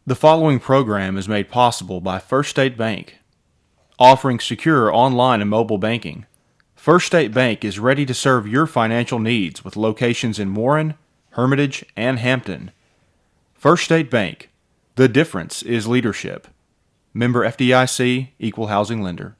The following program is made possible by First State Bank, offering secure online and mobile banking. First State Bank is ready to serve your financial needs with locations in Warren, Hermitage, and Hampton. First State Bank. The difference is leadership. Member FDIC, Equal Housing Lender.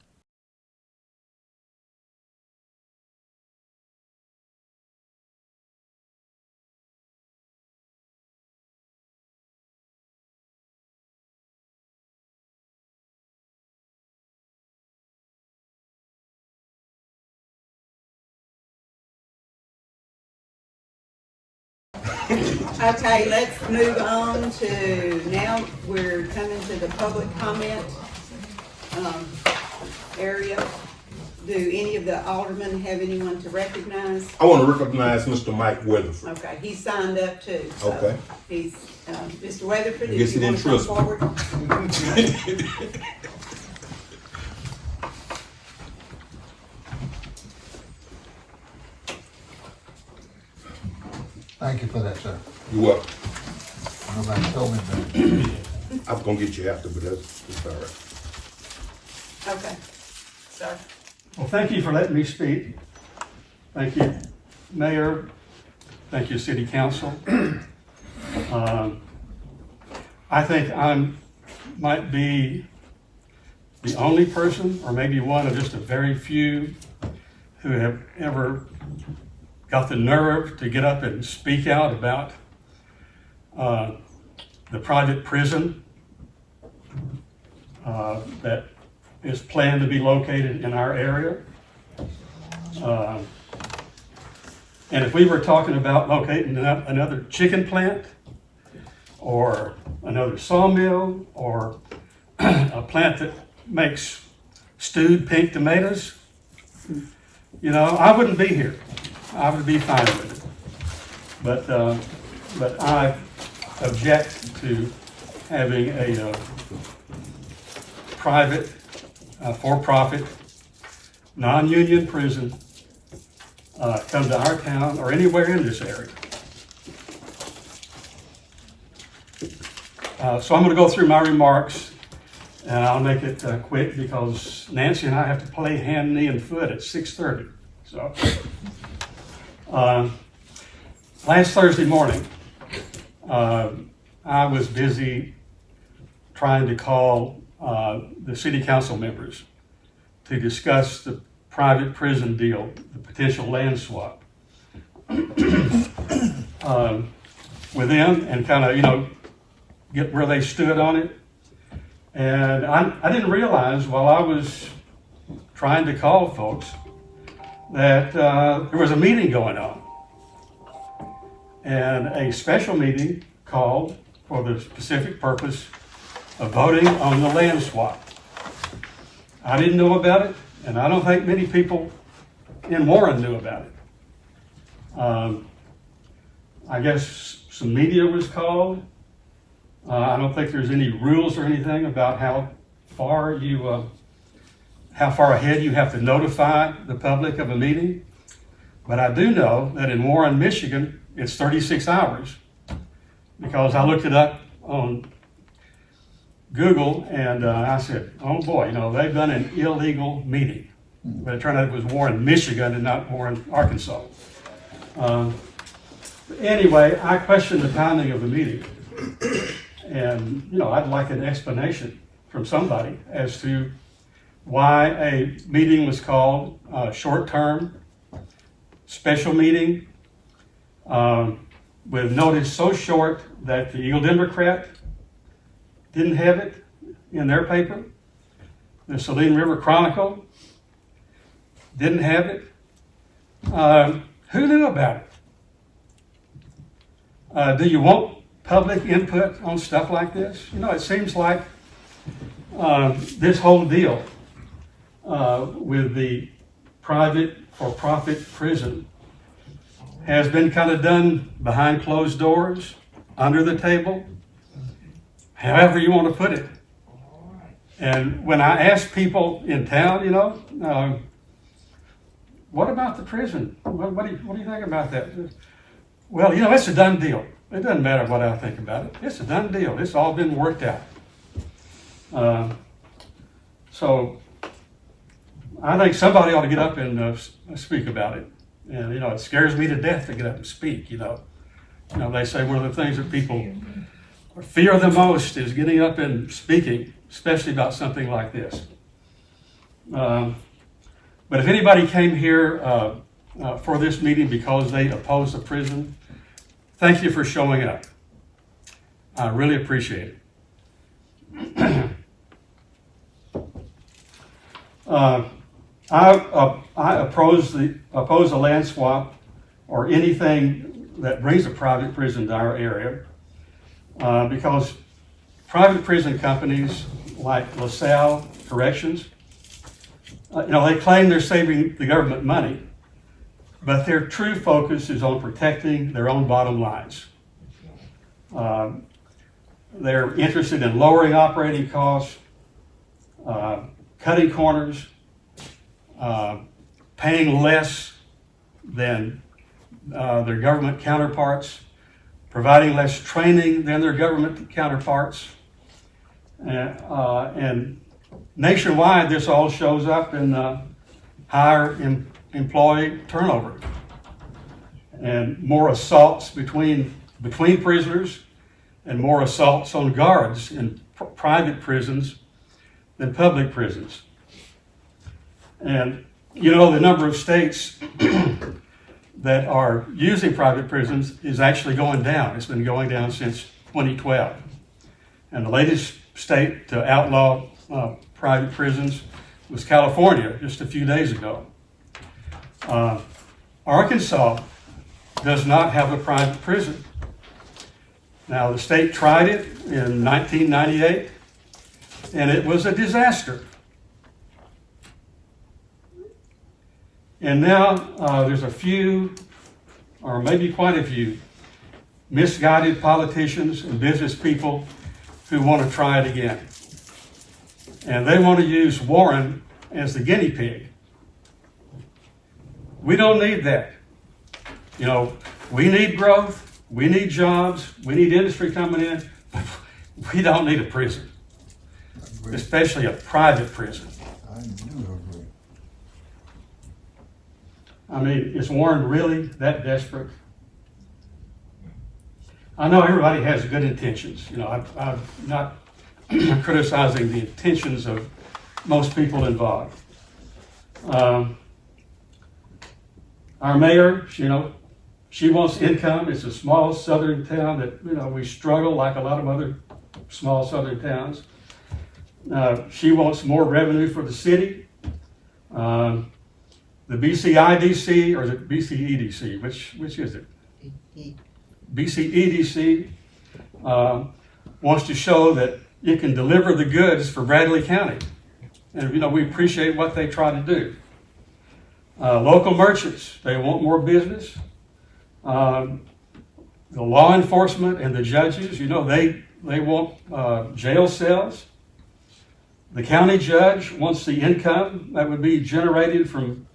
Okay, let's move on to, now we're coming to the public comment area. Do any of the aldermen have anyone to recognize? I want to recognize Mr. Mike Weatherford. Okay, he signed up too. So Okay. He's, Mr. Weatherford, I guess if he you want didn't to come trust me. forward. Thank you for that, sir. You're welcome. Nobody told me that. I was gonna get you after, but it's all right. Okay, sir. Well, thank you for letting me speak. Thank you, Mayor. Thank you, City Council. I think might be the only person, or maybe one of just a very few, who have ever got the nerve to get up and speak out about the private prison that is planned to be located in our area. And if we were talking about locating another chicken plant, or another sawmill, or a plant that makes stewed pink tomatoes, you know, I wouldn't be here. I would be fine with it. But I object to having a private, for-profit, non-union prison come to our town or anywhere in this area. So I'm going to go through my remarks, and I'll make it quick because Nancy and I have to play hand, knee, and foot at 6:30. So last Thursday morning, I was busy trying to call the city council members to discuss the private prison deal, the potential land swap with them, and kind of, you know, get where they stood on it. And I didn't realize while I was trying to call folks that there was a meeting going on, and a special meeting called for the specific purpose of voting on the land swap. I didn't know about it, and I don't think many people in Warren knew about it. I guess some media was called. I don't think there's any rules or anything about how far ahead you have to notify the public of a meeting. But I do know that in Warren, Michigan, it's 36 hours, because I looked it up on Google, and I said, oh boy, you know, they've done an illegal meeting. But it turned out it was Warren, Michigan, and not Warren, Arkansas. Anyway, I questioned the timing of the meeting. And, you know, I'd like an explanation from somebody as to why a meeting was called short-term, special meeting, with notice so short that the Eagle Democrat didn't have it in their paper. The Saline River Chronicle didn't have it. Who knew about it? Do you want public input on stuff like this? You know, it seems like this whole deal with the private for-profit prison has been kind of done behind closed doors, under the table, however you want to put it. And when I ask people in town, you know, what about the prison? What do you think about that? Well, you know, it's a done deal. It doesn't matter what I think about it. It's a done deal. It's all been worked out. So I think somebody ought to get up and speak about it. And, it scares me to death to get up and speak, They say one of the things that people fear the most is getting up and speaking, especially about something like this. But if anybody came here for this meeting because they oppose the prison, thank you for showing up. I really appreciate it. I oppose a land swap or anything that brings a private prison to our area because private prison companies like LaSalle Corrections, they claim they're saving the government money, but their true focus is on protecting their own bottom lines. They're interested in lowering operating costs, cutting corners, paying less than their government counterparts, providing less training than their government counterparts. And nationwide, this all shows up in higher employee turnover and more assaults between prisoners and more assaults on guards in private prisons than public prisons. And the number of states that are using private prisons is actually going down. It's been going down since 2012. And the latest state to outlaw private prisons was California just a few days ago. Arkansas does not have a private prison. Now, the state tried it in 1998, and it was a disaster. And now there's a few, or maybe quite a few, misguided politicians and business people who want to try it again. And they want to use Warren as the guinea pig. We don't need that. We need growth, we need jobs, we need industry coming in. We don't need a prison, especially a private prison. I do agree. I mean, is Warren really that desperate? I know everybody has good intentions. I'm not criticizing the intentions of most people involved. Our mayor, she wants income. It's a small southern town that, we struggle like a lot of other small southern towns. She wants more revenue for the city. The BCIDC, or is it BCEDC? Which is it? BCEDC wants to show that it can deliver the goods for Bradley County. And, we appreciate what they try to do. Local merchants, they want more business. The law enforcement and the judges, they want jail cells. The county judge wants the income that would be generated from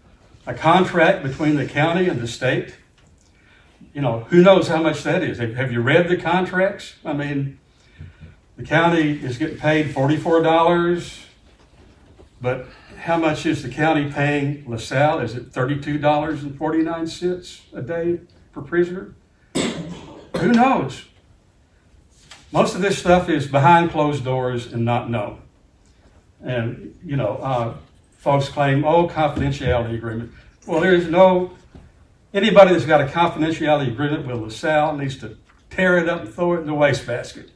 a contract between the county and the state. Who knows how much that is? Have you read the contracts? I mean, the county is getting paid $44, but how much is the county paying LaSalle? Is it $32.49 a day per prisoner? Who knows? Most of this stuff is behind closed doors and not known. And, folks claim, confidentiality agreement. Well, there is anybody that's got a confidentiality agreement with LaSalle needs to tear it up and throw it in the wastebasket.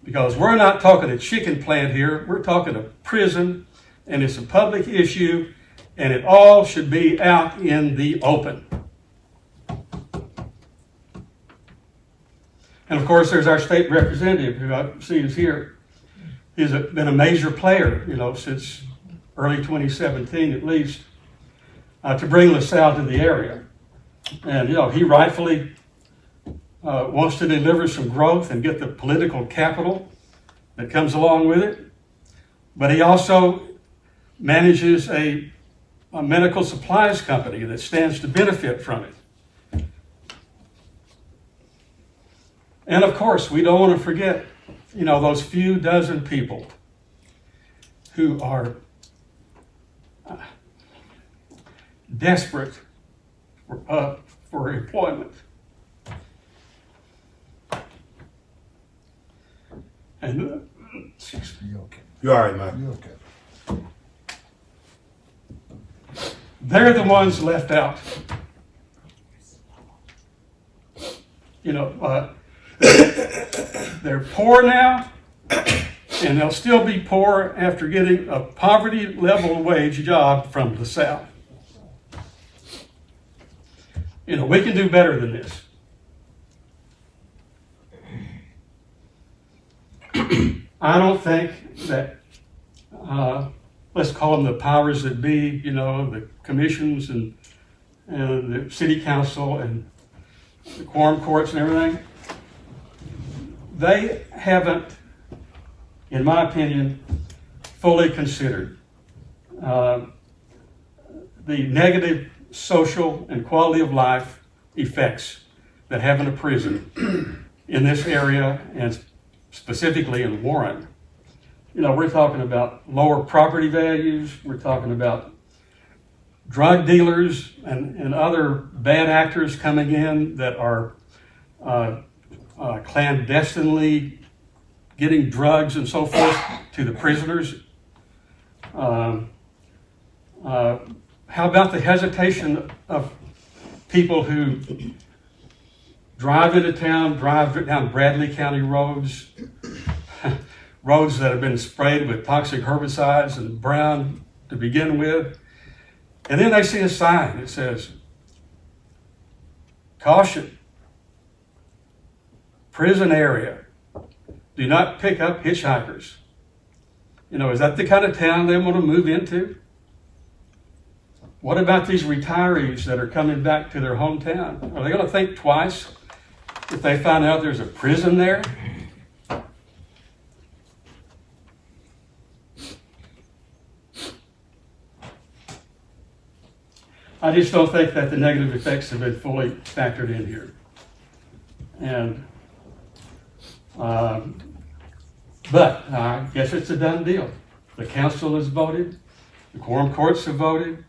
Because we're not talking a chicken plant here, we're talking a prison, and it's a public issue, and it all should be out in the open. And of course, there's our state representative, who I see is here. He's been a major player, since early 2017 at least, to bring LaSalle to the area. And, he rightfully wants to deliver some growth and get the political capital that comes along with it. But he also manages a medical supplies company that stands to benefit from it. And of course, we don't want to forget, those few dozen people who are desperate for employment. And excuse me. You okay? You all right, Mike? You okay? They're the ones left out. They're poor now, and they'll still be poor after getting a poverty level wage job from the South. We can do better than this. I don't think that, let's call them the powers that be, the commissions and the city council and the quorum courts and everything, they haven't, in my opinion, fully considered the negative social and quality of life effects that having a prison in this area, and specifically in Warren. We're talking about lower property values, we're talking about drug dealers and other bad actors coming in that are clandestinely getting drugs and so forth to the prisoners. How about the hesitation of people who drive into town, drive down Bradley County roads, roads that have been sprayed with toxic herbicides and brown to begin with, and then they see a sign that says, "Caution, prison area, do not pick up hitchhikers." Is that the kind of town they want to move into? What about these retirees that are coming back to their hometown? Are they going to think twice if they find out there's a prison there? I just don't think that the negative effects have been fully factored in here. And, but I guess it's a done deal. The council has voted, the quorum courts have voted,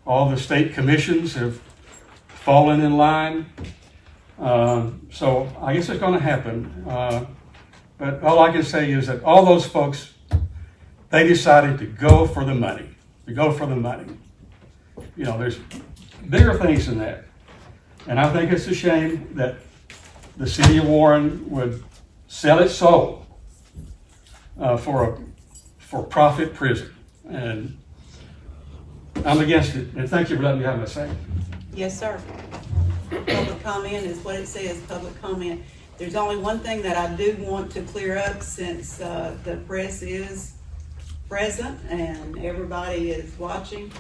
all the state commissions have fallen in line. So I guess it's going to happen. But all I can say is that all those folks, they decided to go for the money, There's bigger things than that. And I think it's a shame that the city of Warren would sell its soul for profit prison. And I'm against it. And thank you for letting me have my say. Yes, sir. Public comment is what it says, public comment. There's only one thing that I do want to clear up, since the press is present and everybody is watching.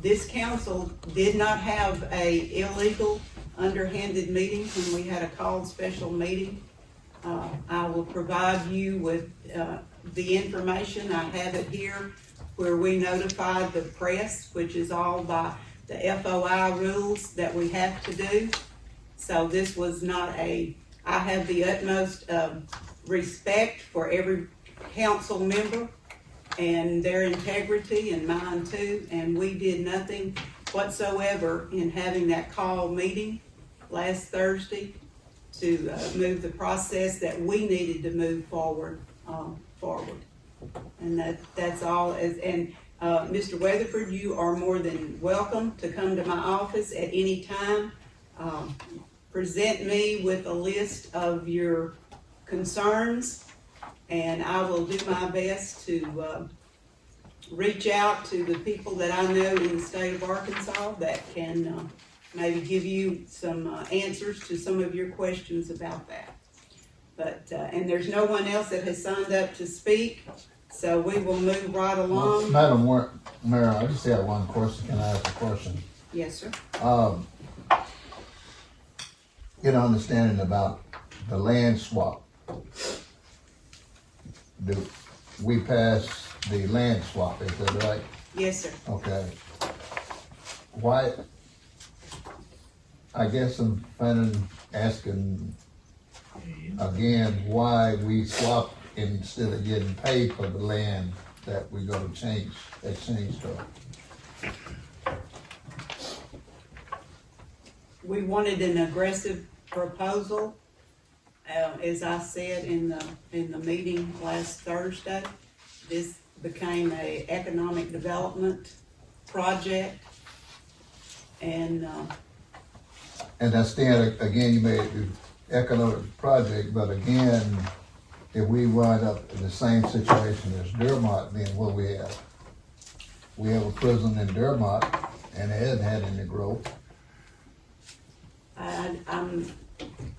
This council did not have a illegal, underhanded meeting when we had a called special meeting. I will provide you with the information. I have it here where we notified the press, which is all by the FOI rules that we have to do. So this was not I have the utmost respect for every council member and their integrity, and mine too, and we did nothing whatsoever in having that call meeting last Thursday to move the process that we needed to move forward. And that's all. Mr. Weatherford, you are more than welcome to come to my office at any time. Present me with a list of your concerns, and I will do my best to reach out to the people that I know in the state of Arkansas that can maybe give you some answers to some of your questions about that. But and there's no one else that has signed up to speak, so we will move right along. Madam Mayor, I just have one question. Can I ask a question? Yes, sir. Get an understanding about the land swap. We passed the land swap, is that right? Yes, sir. Okay. Why, I guess I'm asking again, why we swapped instead of getting paid for the land that we're gonna exchange to. We wanted an aggressive proposal. As I said in the meeting last Thursday, this became a economic development project. And that's then, again, you made the economic project, but again, if we wind up in the same situation as Dermott, then what we have? We have a prison in Dermott, and it hasn't had any growth.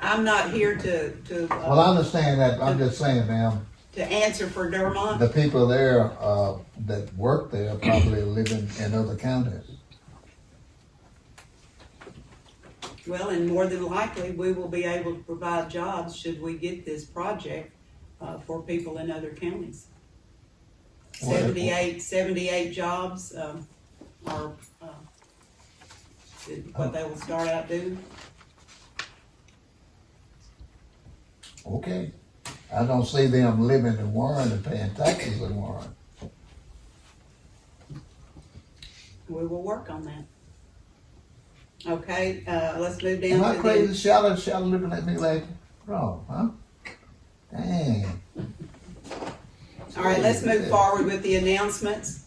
I'm not here to. Well, I understand that, I'm just saying, ma'am, To answer for Dermott. the people there, that work there probably live in other counties. Well, and more than likely, we will be able to provide jobs should we get this project, for people in other counties. Well, 78 jobs, are, what they will start out doing. Okay, I don't see them living in Warren and paying taxes in Warren. We will work on that. Okay, let's move down Am I to crazy? the, Shadow looking at me like, bro, huh? Dang. all right, let's move forward with the announcements.